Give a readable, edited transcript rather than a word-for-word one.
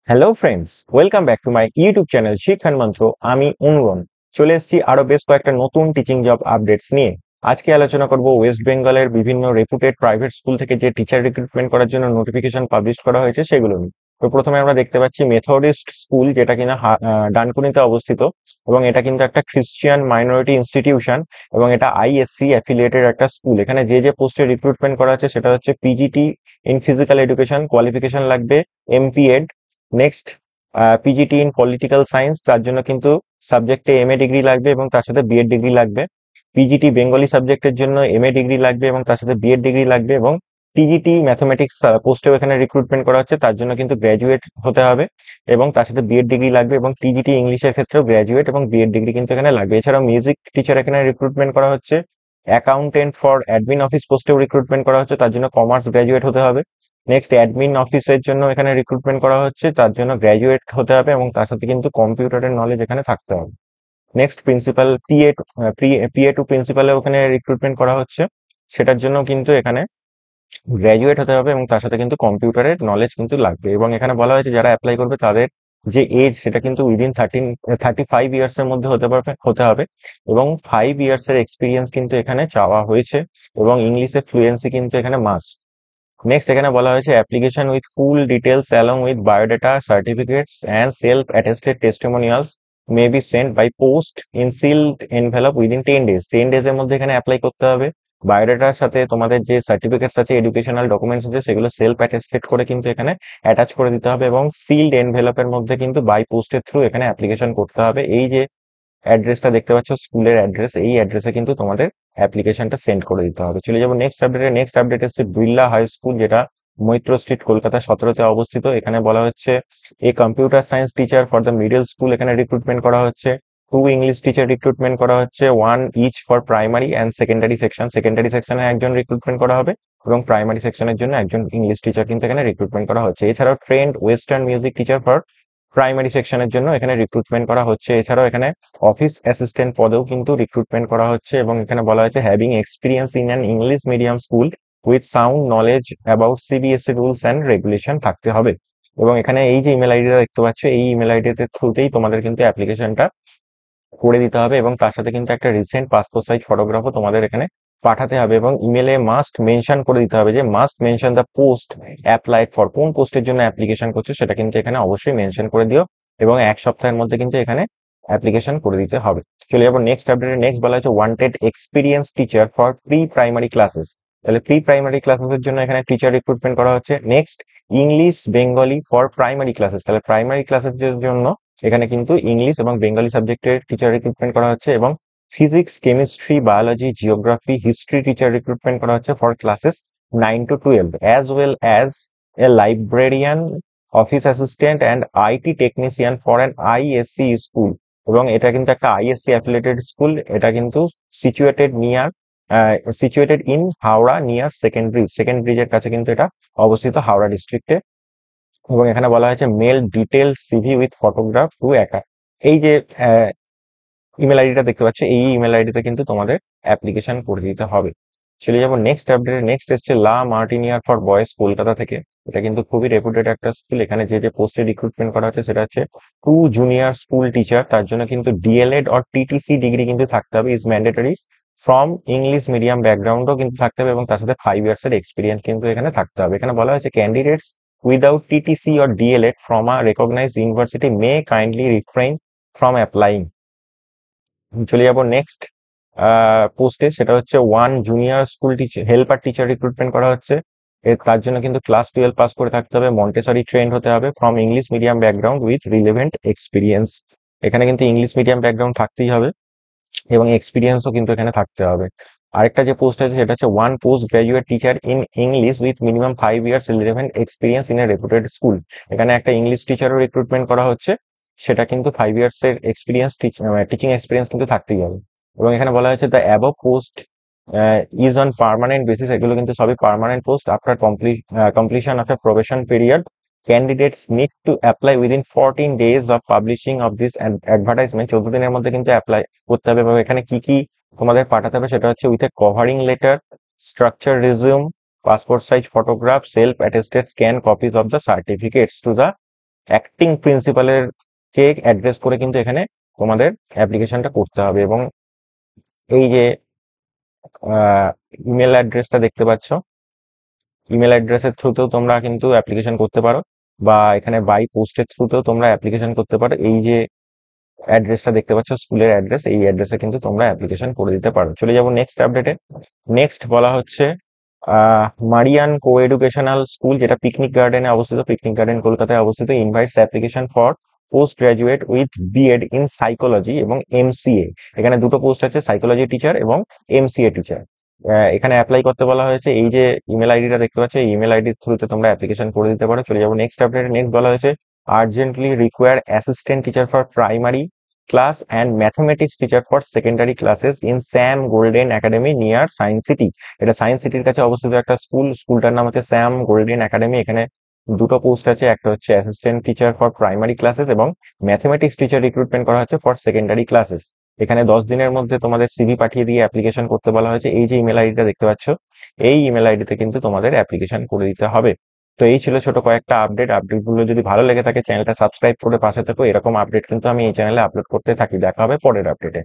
Hello friends, welcome back to my YouTube channel Shikshan Mantra. আমি অনুরণ চলে এসেছি আরো বেশ কয়েকটা নতুন টিচিং জব আপডেটস নিয়ে। আজকে আলোচনা করব ওয়েস্ট বেঙ্গলের বিভিন্ন রেপুটেড প্রাইভেট স্কুল থেকে যে টিচার রিক্রুটমেন্ট করার জন্য নোটিফিকেশন পাবলিশ করা হয়েছে সেগুলো নিয়ে। তো প্রথমে আমরা দেখতে পাচ্ছি মেথডিস্ট স্কুল, যেটা কিনা ডানকুনিতে অবস্থিত, এবং এটা কিন্তু একটা খ্রিস্টিয়ান মাইনরিটি ইনস্টিটিউশন, এবং এটা আইএসসি অ্যাফিলিয়েটেড একটা স্কুল। এখানে যে পোস্টে রিক্রুটমেন্ট করা হচ্ছে সেটা হচ্ছে PGT in physical education, qualification লাগবে MPEd. Next, PGT in political science, তার জন্য কিন্তু সাবজেক্টে এমএ ডিগ্রি লাগবে এবং তার সাথে বিএড ডিগ্রি লাগবে। পিজিটি বেঙ্গলি সাবজেক্টের জন্য এমএ ডিগ্রি লাগবে এবং তার সাথে বিএড ডিগ্রি লাগবে। এবং টিজিটি ম্যাথমেটিক্স পোস্টেও এখানে রিক্রুটমেন্ট করা হচ্ছে, তার জন্য কিন্তু গ্র্যাজুয়েট হতে হবে এবং তার সাথে বিএড ডিগ্রি লাগবে। এবং টিজিটি ইংলিশের ক্ষেত্রেও গ্র্যাজুয়েট এবং বিএড ডিগ্রি কিন্তু এখানে লাগবে। এছাড়াও মিউজিক টিচার এখানে রিক্রুটমেন্ট করা হচ্ছে। অ্যাকাউন্টেন্ট ফর অ্যাডমিন অফিস পোস্টেও রিক্রুটমেন্ট করা হচ্ছে, তার জন্য কমার্স গ্র্যাজুয়েট হতে হবে। নেক্সট, অ্যাডমিন অফিসের জন্য এখানে রিক্রুটমেন্ট করা হচ্ছে, তার জন্য গ্র্যাজুয়েট হতে হবে এবং তার সাথে কিন্তু কম্পিউটারের নলেজ এখানে থাকতে হবে। নেক্সট, প্রিন্সিপাল পিএ টু প্রিন্সিপালে ওখানে রিক্রুটমেন্ট করা হচ্ছে, সেটার জন্য কিন্তু এখানে গ্র্যাজুয়েট হতে হবে এবং তার সাথে কিন্তু কম্পিউটারের নলেজ কিন্তু লাগবে। এবং এখানে বলা হয়েছে যারা অ্যাপ্লাই করবে তাদের যে এজ সেটা কিন্তু উইদিন 35 ইয়ার্স এর মধ্যে হতে হবে, এবং 5 ইয়ার্স এর এক্সপিরিয়েন্স কিন্তু এখানে চাওয়া হয়েছে, এবং ইংলিশে ফ্লুয়েন্সি কিন্তু এখানে মাস্ট। নেক্সট, এখানে বলা হয়েছে application with full details along with biodata, certificates and self attested testimonials may be sent by post in sealed envelope within 10 days. 10 days এর মধ্যে এখানে অ্যাপ্লাই করতে হবে। বায়োডাটার সাথে তোমাদের যে সার্টিফিকেটস আছে, এডুকেশনাল ডকুমেন্টস আছে, সেগুলো সেলফ অ্যাটেস্টেড করে কিন্তু এখানে অ্যাটাচ করে দিতে হবে, এবং সিলড এনভেলপের মধ্যে কিন্তু বাই পোস্টের থ্রু এখানে অ্যাপ্লিকেশন করতে হবে। এই যে অ্যাড্রেসটা দেখতে পাচ্ছ, স্কুলের অ্যাড্রেস, এই অ্যাড্রেসে কিন্তু তোমাদের অ্যাপ্লিকেশনটা সেন্ড করে দিতে হবে। চলে যাবো নেক্সট আপডেটে। নেক্সট আপডেট হচ্ছে বিড়লা হাই স্কুল, যেটা মৈত্র স্ট্রিট, কলকাতা 17-তে অবস্থিত। এখানে বলা হচ্ছে a computer science teacher for the middle school এখানে রিক্রুটমেন্ট করা হচ্ছে। 2 ইংলিশ টিচার রিক্রুটমেন্ট করা হচ্ছে, 1 each for primary and secondary section. Secondary সেকশনে একজন রিক্রুটমেন্ট করা হবে এবং প্রাইমারি সেকশনের জন্য একজন ইংলিশ টিচার কিন্তু এখানে রিক্রুটমেন্ট করা হচ্ছে। এছাড়াও trend western music teacher for primary সেকশনের জন্য এখানে রিক্রুটমেন্ট করা হচ্ছে। এছাড়াও এখানে অফিস অ্যাসিস্ট্যান্ট পদেও কিন্তু রিক্রুটমেন্ট করা হচ্ছে, এবং এখানে বলা হয়েছে having experience in an English medium school with sound knowledge about CBSE rules and regulation থাকতে হবে। এবং এখানে এই যে ইমেল আইডিটা দেখতে পাচ্ছ, এই ইমেল আইডিতে থ্রুতেই তোমাদের কিন্তু অ্যাপ্লিকেশনটা করে দিতে হবে, এবং তার সাথে কিন্তু একটা রিসেন্ট পাসপোর্ট সাইজ ফটোগ্রাফও তোমাদের এখানে পাঠাতে হবে। এবং ইমেলে মাস্ট মেনশন করে দিতে হবে যে must mention the post applied for, কোন পোস্টের জন্য অ্যাপ্লিকেশন করছো সেটা কিন্তু এখানে অবশ্যই মেনশন করে দিও, এবং 1 সপ্তাহের মধ্যে কিন্তু এখানে অ্যাপ্লিকেশন করে দিতে হবে। চলে যাবো নেক্সট আপডেটে। নেক্সট বলা হচ্ছে wanted experience teacher for pre primary classes. তাহলে প্রি প্রাইমারি ক্লাসেসের জন্য এখানে টিচার রিক্রুটমেন্ট করা হচ্ছে। Next, English Bengali for primary classes. তাহলে প্রাইমারি ক্লাসের জন্য এখানে কিন্তু ইংলিশ এবং বেঙ্গলি সাবজেক্টের টিচার রিক্রুটমেন্ট করা হচ্ছে, এবং physics, chemistry, biology, geography, history teacher recruitment করা হচ্ছে for classes 9 to 12, as well as a librarian, office assistant and IT technician for an ISC school. এবং এটা কিন্তু একটা আইএসসি অ্যাফিলিয়েটেড স্কুল। এটা কিন্তু situated in Howrah near second ব্রিজের কাছে কিন্তু এটা অবস্থিত, হাওড়া ডিস্ট্রিক্টে। এবং এখানে বলা হয়েছে mail detail CV with photograph to একা। এই যে ইমেল আইডিটা দেখতে পাচ্ছ, এই ইমেল আইডিতে কিন্তু তোমাদের অ্যাপ্লিকেশন করে দিতে হবে। চলে যাবো নেক্সট আপডেট। নেক্সট এসছে লা মার্টিনিয়ার ফর বয়েজ, কলকাতা থেকে। এটা কিন্তু খুবই রেপুটেড একটা স্কুল। এখানে যে পোস্টে রিক্রুটমেন্ট করা হচ্ছে সেটা হচ্ছে 2 জুনিয়র স্কুল টিচার। তার জন্য কিন্তু ডিএলএড অর টিটিসি ডিগ্রি কিন্তু থাকতে হবে, is mandatory. From English medium ব্যাকগ্রাউন্ডও কিন্তু থাকতে হবে, এবং তার সাথে 5 ইয়ার্স এর এক্সপিরিয়েন্স কিন্তু এখানে থাকতে হবে। এখানে বলা হয়েছে candidates without TTC or DElEd from a recognised university may kindly refrain from applying. চলে যাবো নেক্সট পোস্টে, সেটা হচ্ছে 1 junior school teacher helper teacher recruitment করা হচ্ছে। তার জন্য কিন্তু ক্লাস 12 পাস করে থাকতে হবে, মন্টেসরি ট্রেন্ড হতে হবে, from English medium background with relevant experience. এখানে কিন্তু ইংলিশ মিডিয়াম ব্যাকগ্রাউন্ড থাকতেই হবে, এবং এক্সপিরিয়েন্সও কিন্তু এখানে থাকতে হবে। আরেকটা যে পোস্ট আছে সেটা হচ্ছে 1 post graduate teacher in English with minimum 5 years relevant experience in a রেপুটেড school. এখানে একটা ইংলিশ টিচারও রিক্রুটমেন্ট করা হচ্ছে, সেটা কিন্তু 5 ইয়ার্স এর এক্সপিরিয়েন্স, টিচিং এক্সপিরিয়েন্স কিন্তু থাকতেই হবে। এবং এখানে বলা হয়েছে the above post is on permanent basis. এগুলো কিন্তু সবই permanent post. After completion of A probation period, candidates need to apply within 14 days of publishing of this advertisement. 14 দিনের মধ্যে কিন্তু অ্যাপ্লাই করতে হবে। এবং এখানে কি কি তোমাদের পাঠাতে হবে সেটা হচ্ছে with a covering letter, structure resume, passport size photograph, self attested scan copies of the certificates to the acting প্রিন্সিপালের কে অ্যাড্রেস করে কিন্তু এখানে তোমাদের অ্যাপ্লিকেশনটা করতে হবে। এবং এই যে ইমেল অ্যাড্রেসটা দেখতে পাচ্ছ, ইমেল অ্যাড্রেসের থ্রুতেও তোমরা কিন্তু অ্যাপ্লিকেশন করতে পারো, বা এখানে বাই পোস্টের থ্রুতেও তোমরা অ্যাপ্লিকেশন করতে পারো। এই যে অ্যাড্রেসটা দেখতে পাচ্ছ, স্কুলের অ্যাড্রেস, এই অ্যাড্রেসে কিন্তু তোমরা অ্যাপ্লিকেশন করে দিতে পারো। চলে যাবো নেক্সট আপডেটে। নেক্সট বলা হচ্ছে মারিয়ান কো এডুকেশনাল স্কুল, যেটা পিকনিক গার্ডেনে অবস্থিত, পিকনিক গার্ডেন কলকাতায় অবস্থিত, invites application for post graduate with BEd in psychology এবং এমসিএ। এখানে দুটো পোস্ট আছে, সাইকোলজি টিচার এবং এমসিএ টিচার। এখানে অ্যাপ্লাই করতে বলা হয়েছে। এই যে ইমেল আইডিটা দেখতে পাচ্ছ, এই ইমেল আইডির থ্রুতে তোমরা অ্যাপ্লিকেশন করে দিতে পারো। চলে যাবো নেক্সট আপডেট। নেক্সট বলা হয়েছে urgently require assistant teacher for primary class and mathematics teacher for secondary classes in Sam golden academy near science city. এটা সায়েন্স সিটির কাছে অবস্থিত একটা স্কুল, স্কুলটার নাম হচ্ছে স্যাম গোল্ডেন একাডেমি। এখানে দুটো পোস্ট আছে, একটা হচ্ছে assistant teacher for primary classes এবং ম্যাথমেটিক্স টিচার রিক্রুটমেন্ট করা হচ্ছে ফর সেকেন্ডারি ক্লাসেস। এখানে 10 দিনের মধ্যে তোমাদের সিভি পাঠিয়ে দিয়ে অ্যাপ্লিকেশন করতে বলা হয়েছে। এই যে ইমেল আইডিটা দেখতে পাচ্ছ, এই ইমেল আইডিতে কিন্তু তোমাদের অ্যাপ্লিকেশন করে দিতে হবে। তো এই ছিল ছোট কয়েকটা আপডেটগুলো যদি ভালো লেগে থাকে চ্যানেলটা সাবস্ক্রাইব করে পাশে থেকো। এরকম আপডেট কিন্তু আমি এই চ্যানেলে আপলোড করতে থাকি। দেখা হবে পরের আপডেটে।